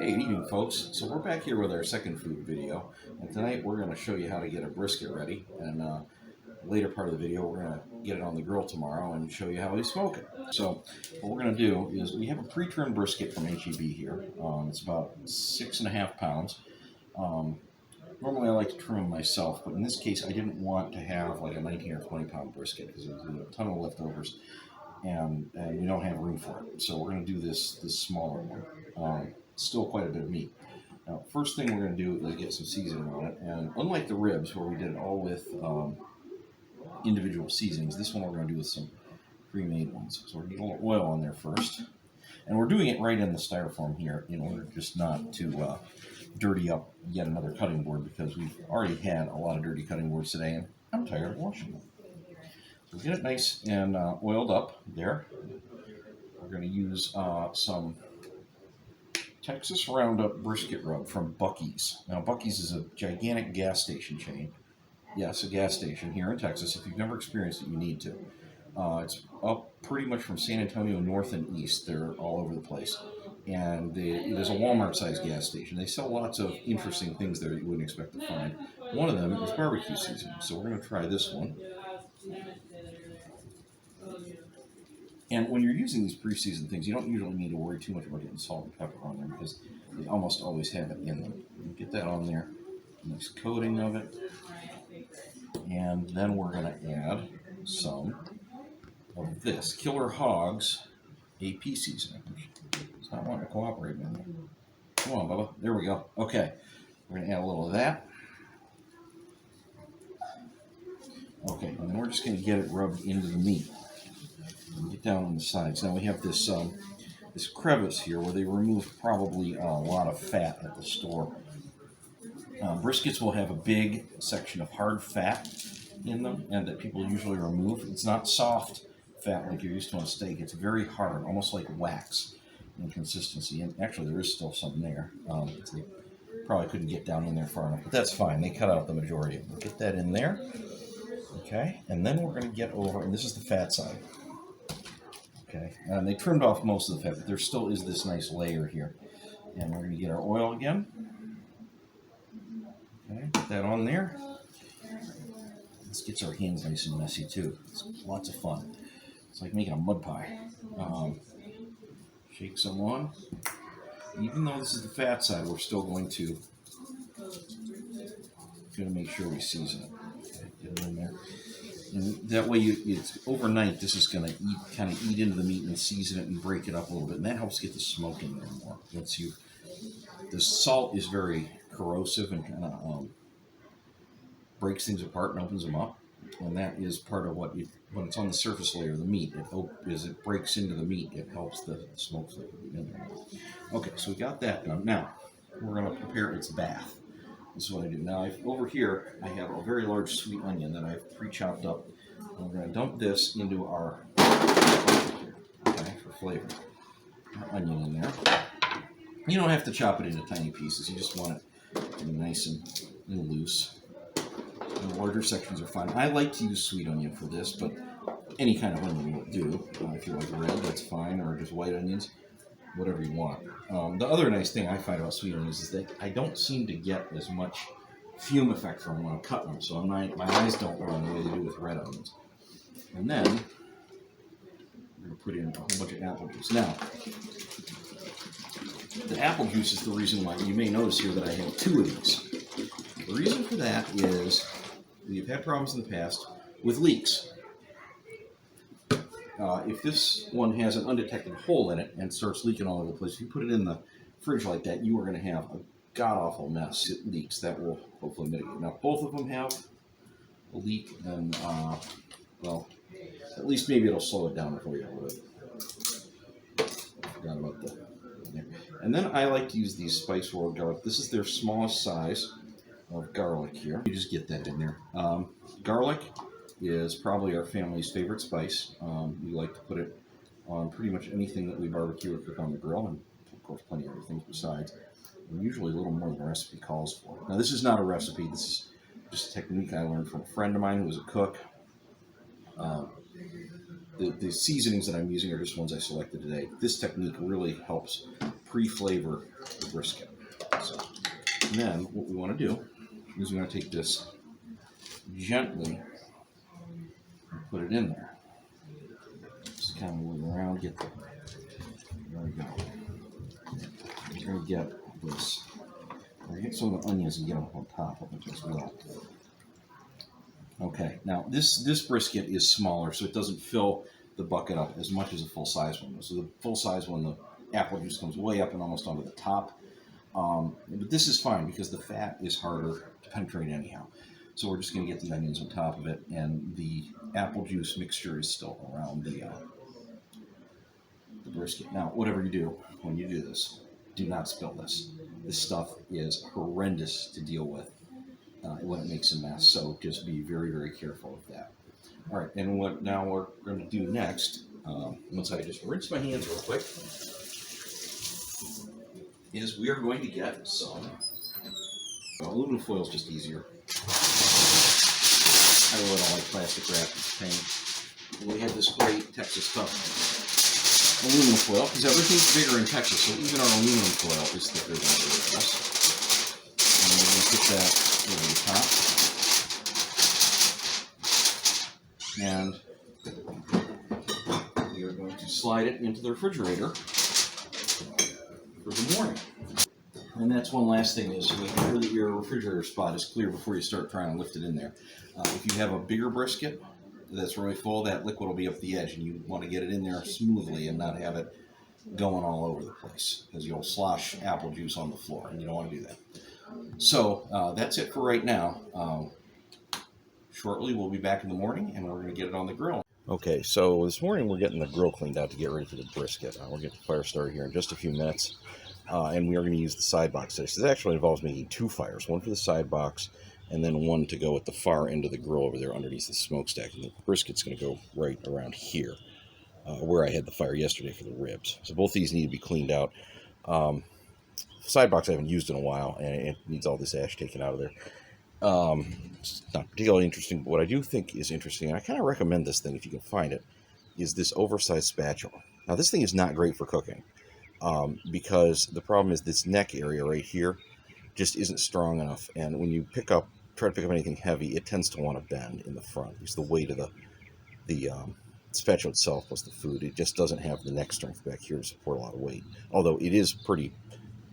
Hey, good evening, folks. So we're back here with our second food video, and tonight we're going to show you how to get a brisket ready. And later part of the video, we're going to get it on the grill tomorrow and show you how we smoke it. So what we're going to do is we have a pre-trimmed brisket from HEB here. It's about 6.5 pounds. Normally I like to trim them myself, but in this case I didn't want to have like a 19 or 20 pound brisket because there's a ton of leftovers, and we don't have room for it. So we're going to do this smaller one. Still quite a bit of meat. Now, first thing we're going to do is get some seasoning on it, and unlike the ribs where we did it all with individual seasonings, this one we're going to do with some pre-made ones. So we're going to get a little oil on there first, and we're doing it right in the styrofoam here in order just not to dirty up yet another cutting board, because we've already had a lot of dirty cutting boards today and I'm tired of washing them. So get it nice and oiled up there. We're going to use some Texas Roundup brisket rub from Buc-ee's. Now, Buc-ee's is a gigantic gas station chain. Yes, a gas station here in Texas. If you've never experienced it, you need to. It's up pretty much from San Antonio north and east. They're all over the place. And there's a Walmart-sized gas station. They sell lots of interesting things there that you wouldn't expect to find. One of them is barbecue seasoning. So we're going to try this one. And when you're using these pre-seasoned things, you don't usually need to worry too much about getting salt and pepper on there, because they almost always have it in them. Get that on there, nice coating of it. And then we're going to add some of this Killer Hogs AP seasoning. It's not wanting to cooperate with me. Come on, Bubba. There we go. Okay. We're going to add a little of that. Okay, and then we're just going to get it rubbed into the meat. Get down on the sides. Now we have this this crevice here where they removed probably a lot of fat at the store. Briskets will have a big section of hard fat in them, and that people usually remove. It's not soft fat like you're used to on steak. It's very hard, almost like wax in consistency. And actually, there is still some there. They probably couldn't get down in there far enough, but that's fine. They cut out the majority of them. Get that in there. Okay, and then we're going to get over, and this is the fat side. Okay, and they trimmed off most of the fat, but there still is this nice layer here. And we're going to get our oil again. Okay, put that on there. This gets our hands nice and messy too. It's lots of fun. It's like making a mud pie. Shake some on. Even though this is the fat side, we're still going to make sure we season it. Okay, get it in there. And that way, it's overnight, this is going to kind of eat into the meat and season it and break it up a little bit. And that helps get the smoke in there more. The salt is very corrosive and kind of breaks things apart and opens them up. And that is part of what, when it's on the surface layer of the meat, as it breaks into the meat, it helps the smoke flavor be in there. Okay, so we got that done. Now, we're going to prepare its bath. This is what I do. Now, over here, I have a very large sweet onion that I've pre-chopped up. And we're going to dump this into our here, okay, for flavor. Our onion in there. You don't have to chop it into tiny pieces. You just want it to be nice and loose. And the larger sections are fine. I like to use sweet onion for this, but any kind of onion will do. If you like red, that's fine, or just white onions. Whatever you want. The other nice thing I find about sweet onions is that I don't seem to get as much fume effect from them when I'm cutting them, so my eyes don't run the way they do with red onions. And then we're going to put in a whole bunch of apple juice. Now, the apple juice is the reason why you may notice here that I have 2 of these. The reason for that is we've had problems in the past with leaks. If this one has an undetected hole in it and starts leaking all over the place, if you put it in the fridge like that, you are going to have a god-awful mess. It leaks. That will hopefully mitigate. Now, both of them have a leak, and, well, at least maybe it'll slow it down for you a little bit. Forgot about that. And then I like to use these Spice World garlic. This is their smallest size of garlic here. You just get that in there. Garlic is probably our family's favorite spice. We like to put it on pretty much anything that we barbecue or cook on the grill, and of course plenty of other things besides. And usually a little more than the recipe calls for. Now, this is not a recipe. This is just a technique I learned from a friend of mine who was a cook. The seasonings that I'm using are just ones I selected today. This technique really helps pre-flavor the brisket. So, and then what we want to do is we're going to take this gently and put it in there. Just kind of move around, get the, there we go. We're going to get this. We're going to get some of the onions and get them on top of it as well. Okay, now this brisket is smaller, so it doesn't fill the bucket up as much as a full-size one. So the full-size one, the apple juice comes way up and almost onto the top. But this is fine because the fat is harder to penetrate anyhow. So we're just going to get the onions on top of it, and the apple juice mixture is still around the brisket. Now, whatever you do when you do this, do not spill this. This stuff is horrendous to deal with when it makes a mess, so just be very, very careful of that. All right, and what now we're going to do next, once I just rinse my hands real quick, is we are going to get some aluminum foil is just easier. I really don't like plastic wrap, it's a pain. And we have this great Texas Tough aluminum foil, because everything's bigger in Texas, so even our aluminum foil is thicker than everything else. And we're going to put that over the top. And we are going to slide it into the refrigerator for the morning. And that's one last thing, is make sure that your refrigerator spot is clear before you start trying to lift it in there. If you have a bigger brisket that's really full, that liquid will be up the edge, and you want to get it in there smoothly and not have it going all over the place, because you'll slosh apple juice on the floor, and you don't want to do that. So that's it for right now. Shortly we'll be back in the morning, and we're going to get it on the grill. Okay, so this morning we're getting the grill cleaned out to get ready for the brisket. We'll get the fire started here in just a few minutes, and we are going to use the side box today. So this actually involves making two fires, one for the side box and then one to go at the far end of the grill over there underneath the smokestack. And the brisket's going to go right around here, where I had the fire yesterday for the ribs. So both these need to be cleaned out. Side box I haven't used in a while, and it needs all this ash taken out of there. It's not particularly interesting, but what I do think is interesting, and I kind of recommend this thing if you can find it, is this oversized spatula. Now this thing is not great for cooking, because the problem is this neck area right here just isn't strong enough, and when you try to pick up anything heavy, it tends to want to bend in the front. It's the weight of the spatula itself plus the food. It just doesn't have the neck strength back here to support a lot of weight, although it is pretty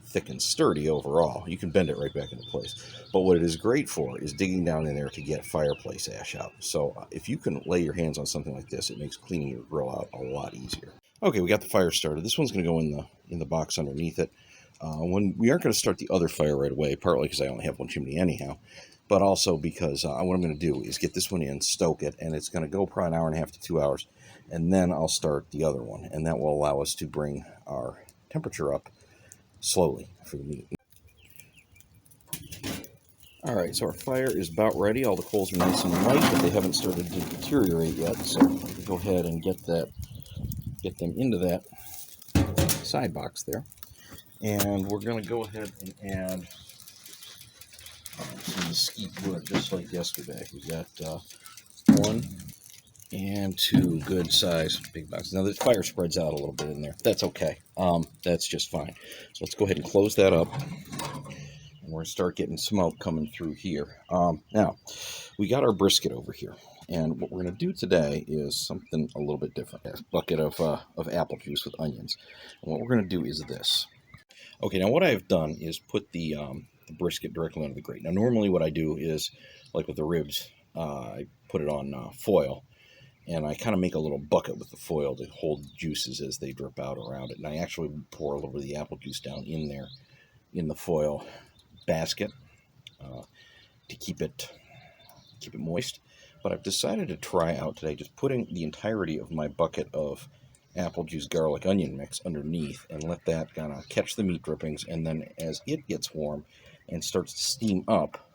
thick and sturdy overall. You can bend it right back into place. But what it is great for is digging down in there to get fireplace ash out. So if you can lay your hands on something like this, it makes cleaning your grill out a lot easier. Okay, we got the fire started. This one's going to go in the box underneath it. When we aren't going to start the other fire right away, partly because I only have one chimney anyhow, but also because what I'm going to do is get this one in, stoke it, and it's going to go probably an hour and a half to 2 hours, and then I'll start the other one, and that will allow us to bring our temperature up slowly for the meat. All right, so our fire is about ready. All the coals are nice and light, but they haven't started to deteriorate yet, so I'm going to go ahead and get them into that side box there. And we're going to go ahead and add some mesquite wood, just like yesterday. We got 1 and 2 good size big boxes. Now the fire spreads out a little bit in there. That's okay. That's just fine. So let's go ahead and close that up. And we're going to start getting smoke coming through here. Now, we got our brisket over here. And what we're going to do today is something a little bit different. A bucket of apple juice with onions. And what we're going to do is this. Okay, now what I've done is put the brisket directly under the grate. Now normally what I do is, like with the ribs, I put it on foil, and I kind of make a little bucket with the foil to hold juices as they drip out around it. And I actually pour a little bit of the apple juice down in there, in the foil basket, to keep it moist. But I've decided to try out today just putting the entirety of my bucket of apple juice garlic onion mix underneath and let that kind of catch the meat drippings, and then as it gets warm and starts to steam up,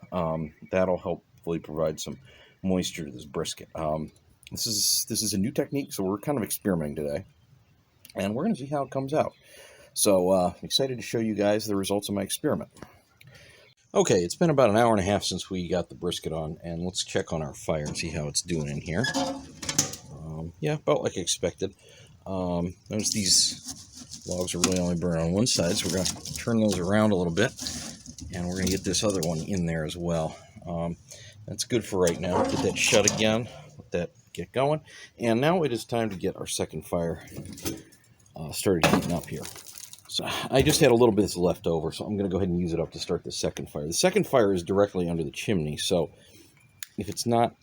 that'll hopefully provide some moisture to this brisket. This is a new technique, so we're kind of experimenting today, and we're going to see how it comes out. So I'm excited to show you guys the results of my experiment. Okay, it's been about an hour and a half since we got the brisket on, and let's check on our fire and see how it's doing in here. Yeah, about like I expected. There's these Logs are really only burning on one side, so we're going to turn those around a little bit, and we're going to get this other one in there as well. That's good for right now. Get that shut again, let that get going, and now it is time to get our second fire started heating up here. So I just had a little bit that's left over, so I'm going to go ahead and use it up to start the second fire. The second fire is directly under the chimney, so if it's not,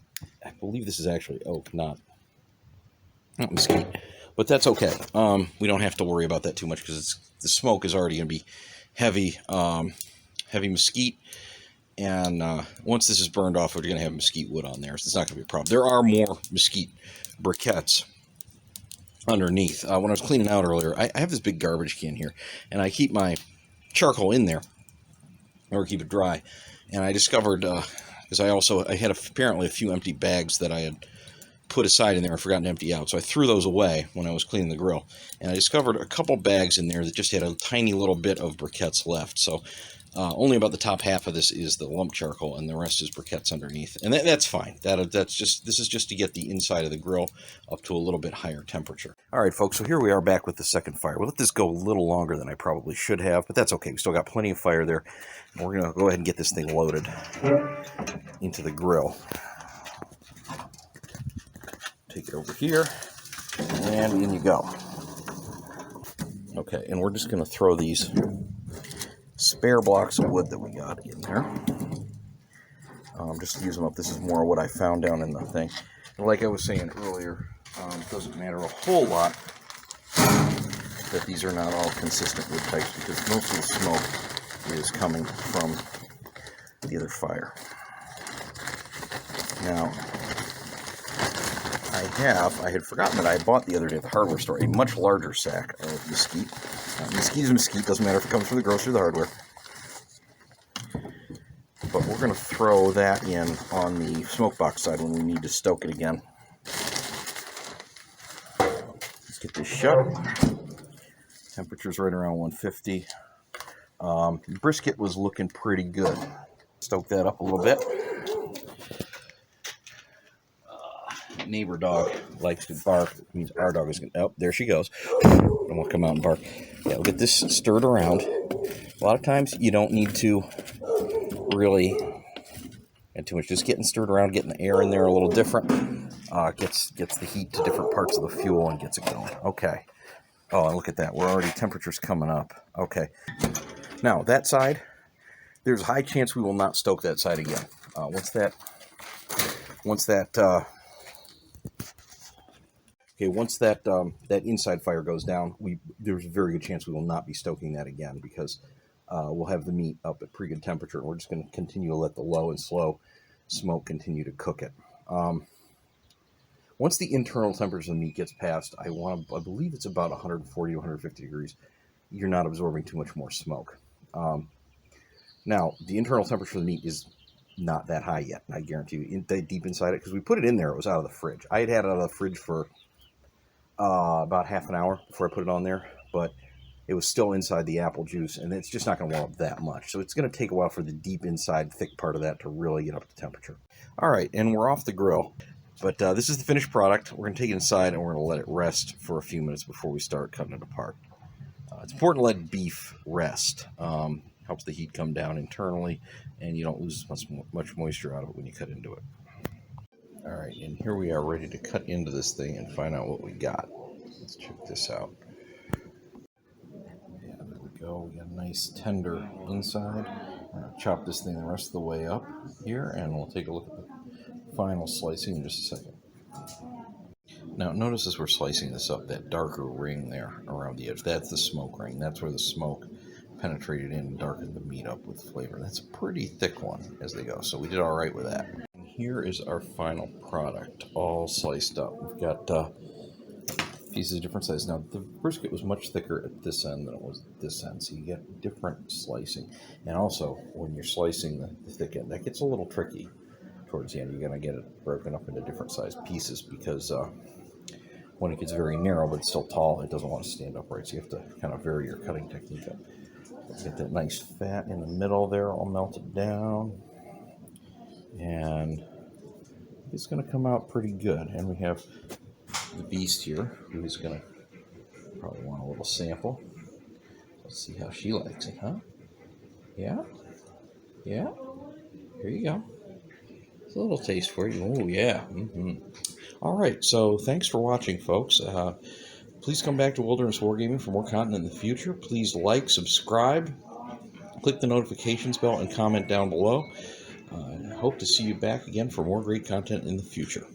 I believe this is actually oak, not mesquite, but that's okay. We don't have to worry about that too much because the smoke is already going to be heavy, heavy mesquite, and once this is burned off, we're going to have mesquite wood on there, so it's not going to be a problem. There are more mesquite briquettes underneath. When I was cleaning out earlier, I have this big garbage can here, and I keep my charcoal in there, or keep it dry, and I discovered, because I had apparently a few empty bags that I had put aside in there and forgotten to empty out, so I threw those away when I was cleaning the grill, and I discovered a couple bags in there that just had a tiny little bit of briquettes left, so only about the top half of this is the lump charcoal, and the rest is briquettes underneath, and that's fine. This is just to get the inside of the grill up to a little bit higher temperature. All right, folks, so here we are back with the second fire. We'll let this go a little longer than I probably should have, but that's okay. We still got plenty of fire there, and we're going to go ahead and get this thing loaded into the grill. Take it over here, and in you go. Okay, and we're just going to throw these spare blocks of wood that we got in there. Just to use them up. This is more what I found down in the thing. And like I was saying earlier, it doesn't matter a whole lot that these are not all consistent wood types, because most of the smoke is coming from the other fire. Now, I had forgotten that I bought the other day at the hardware store a much larger sack of mesquite. Mesquite is mesquite, doesn't matter if it comes from the grocery or the hardware. But we're going to throw that in on the smoke box side when we need to stoke it again. Let's get this shut. Temperature's right around 150. Brisket was looking pretty good. Stoke that up a little bit. Neighbor dog likes to bark. It means our dog is going to... Oh, there she goes. And we'll come out and bark. Yeah, we'll get this stirred around. A lot of times you don't need to really get too much. Just getting stirred around, getting the air in there a little different. Gets the heat to different parts of the fuel and gets it going. Okay. Oh, and look at that. We're already... temperature's coming up. Okay. Now, that side, there's a high chance we will not stoke that side again. Once that inside fire goes down, there's a very good chance we will not be stoking that again, because we'll have the meat up at pretty good temperature, and we're just going to continue to let the low and slow smoke continue to cook it. Once the internal temperature of the meat gets past, I believe it's about 140 to 150 degrees, you're not absorbing too much more smoke. Now, the internal temperature of the meat is not that high yet, I guarantee you. Deep inside it, because we put it in there, it was out of the fridge. I had it out of the fridge for about half an hour before I put it on there, but it was still inside the apple juice, and it's just not going to warm up that much. So it's going to take a while for the deep inside, thick part of that to really get up to temperature. All right, and we're off the grill. But this is the finished product. We're going to take it inside, and we're going to let it rest for a few minutes before we start cutting it apart. It's important to let beef rest. Helps the heat come down internally, and you don't lose much moisture out of it when you cut into it. All right, and here we are ready to cut into this thing and find out what we got. Let's check this out. Yeah, there we go. We got a nice tender inside. I'm going to chop this thing the rest of the way up here, and we'll take a look at the final slicing in just a second. Now, notice as we're slicing this up, that darker ring there around the edge, that's the smoke ring. That's where the smoke penetrated in and darkened the meat up with flavor. That's a pretty thick one as they go, so we did all right with that. And here is our final product, all sliced up. We've got pieces of different sizes. Now, the brisket was much thicker at this end than it was at this end, so you get different slicing. And also, when you're slicing the thick end, that gets a little tricky towards the end. You're going to get it broken up into different sized pieces, because when it gets very narrow but still tall, it doesn't want to stand upright, so you have to kind of vary your cutting technique up. Get that nice fat in the middle there all melted down, and it's going to come out pretty good. And we have the beast here, who's going to probably want a little sample. See how she likes it, huh? Yeah? Yeah? Here you go. It's a little taste for you. Oh, yeah. All right, so thanks for watching, folks. Please come back to Wilderness Wargaming for more content in the future. Please like, subscribe, click the notifications bell, and comment down below. I hope to see you back again for more great content in the future.